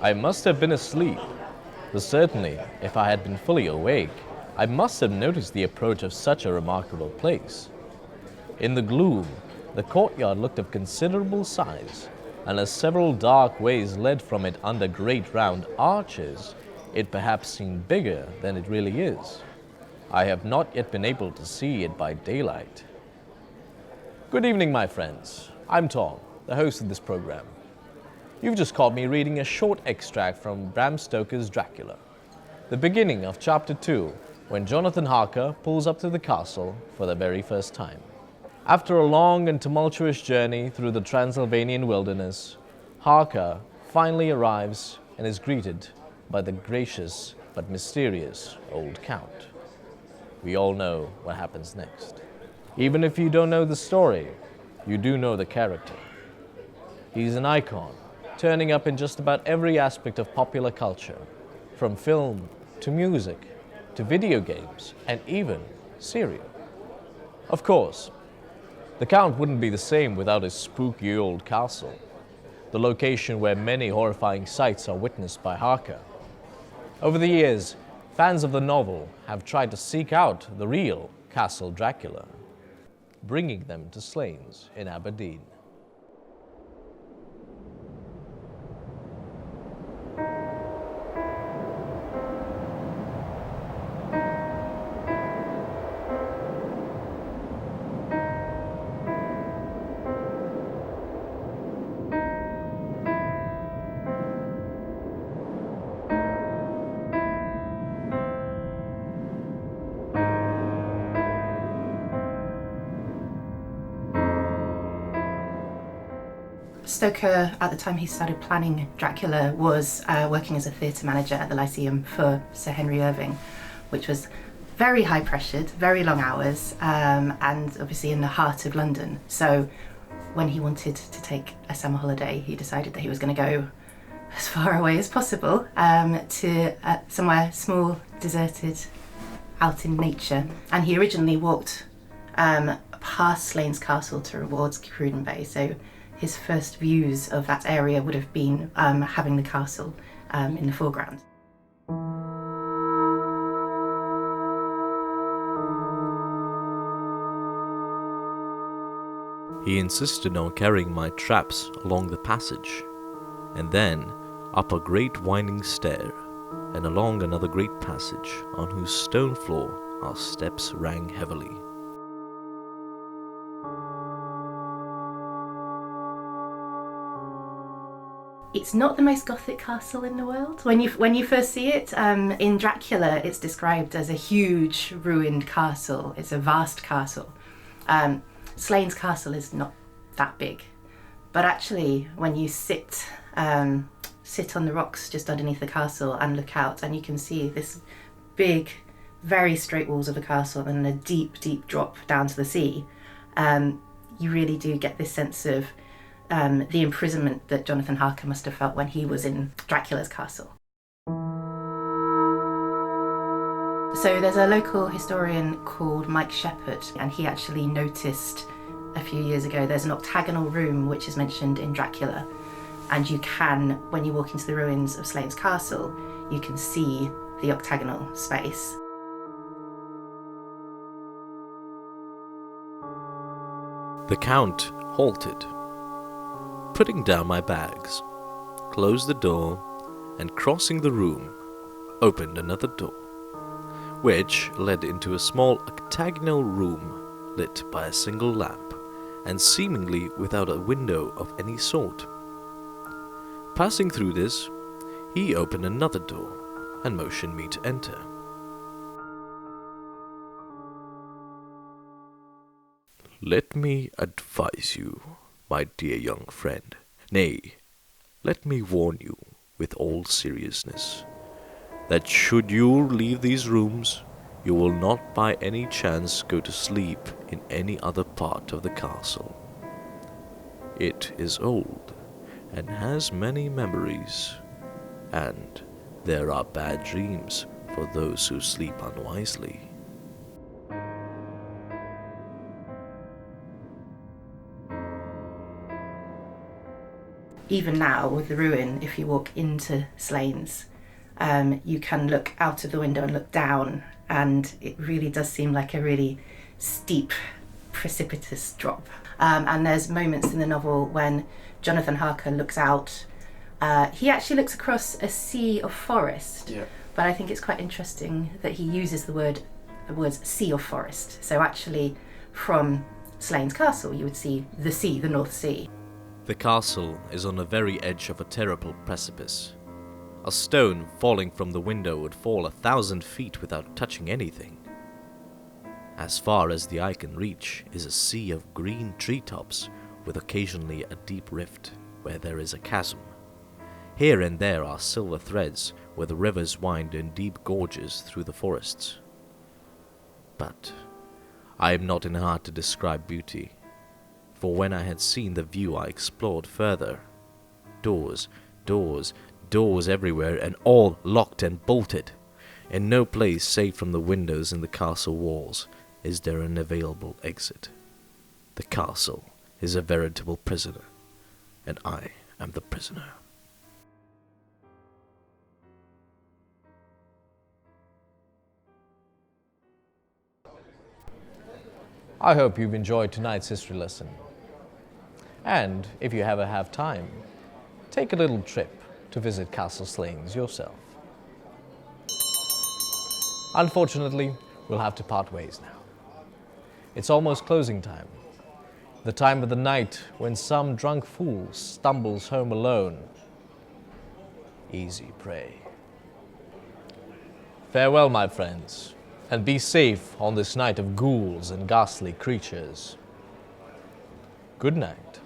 I must have been asleep, but certainly, if I had been fully awake, I must have noticed the approach of such a remarkable place. In the gloom, the courtyard looked of considerable size, and as several dark ways led from it under great round arches, it perhaps seemed bigger than it really is. I have not yet been able to see it by daylight. Good evening, my friends. I'm Tom, the host of this program. You've just caught me reading a short extract from Bram Stoker's Dracula, the beginning of Chapter 2, when Jonathan Harker pulls up to the castle for the very first time. After a long and tumultuous journey through the Transylvanian wilderness, Harker finally arrives and is greeted by the gracious but mysterious old Count. We all know what happens next. Even if you don't know the story, you do know the character. He's an icon, turning up in just about every aspect of popular culture, from film to music to video games and even cereal. Of course, the Count wouldn't be the same without his spooky old castle, the location where many horrifying sights are witnessed by Harker. Over the years, fans of the novel have tried to seek out the real Castle Dracula, bringing them to Slains in Aberdeen. Stoker, at the time he started planning Dracula, was working as a theatre manager at the Lyceum for Sir Henry Irving, which was very high pressured, very long hours, and obviously in the heart of London. So when he wanted to take a summer holiday, he decided that he was going to go as far away as possible to somewhere small, deserted, out in nature. And he originally walked past Slains Castle towards Cruden Bay. So his first views of that area would have been having the castle in the foreground. He insisted on carrying my traps along the passage, and then up a great winding stair, and along another great passage on whose stone floor our steps rang heavily. It's not the most gothic castle in the world. When you first see it, in Dracula, it's described as a huge ruined castle. It's a vast castle. Slains Castle is not that big, but actually, when you sit on the rocks just underneath the castle and look out, and you can see this big, very straight walls of the castle and a deep, deep drop down to the sea, you really do get this sense of the imprisonment that Jonathan Harker must have felt when he was in Dracula's castle. So there's a local historian called Mike Shepherd, and he actually noticed a few years ago there's an octagonal room which is mentioned in Dracula, and you can, when you walk into the ruins of Slains Castle, you can see the octagonal space. The Count halted, putting down my bags, closed the door, and crossing the room, opened another door, which led into a small octagonal room lit by a single lamp, and seemingly without a window of any sort. Passing through this, he opened another door and motioned me to enter. Let me advise you, my dear young friend, nay, let me warn you with all seriousness, that should you leave these rooms, you will not by any chance go to sleep in any other part of the castle. It is old, and has many memories, and there are bad dreams for those who sleep unwisely. even now with the ruin, if you walk into Slains, you can look out of the window and look down, and it really does seem like a really steep, precipitous drop. And there's moments in the novel when Jonathan Harker looks out. He actually looks across a sea of forest, Yeah. but I think it's quite interesting that he uses the words sea of forest. So actually, from Slains Castle, you would see the sea, the North Sea. The castle is on the very edge of a terrible precipice. A stone falling from the window would fall 1,000 feet without touching anything. As far as the eye can reach is a sea of green treetops, with occasionally a deep rift where there is a chasm. Here and there are silver threads where the rivers wind in deep gorges through the forests. But I am not in heart to describe beauty, for when I had seen the view I explored further. Doors, doors, doors everywhere, and all locked and bolted. In no place save from the windows in the castle walls is there an available exit. The castle is a veritable prisoner, and I am the prisoner. I hope you've enjoyed tonight's history lesson. And if you ever have time, take a little trip to visit Castle Slains yourself. Unfortunately, we'll have to part ways now. It's almost closing time, the time of the night when some drunk fool stumbles home alone. Easy prey. Farewell, my friends, and be safe on this night of ghouls and ghastly creatures. Good night.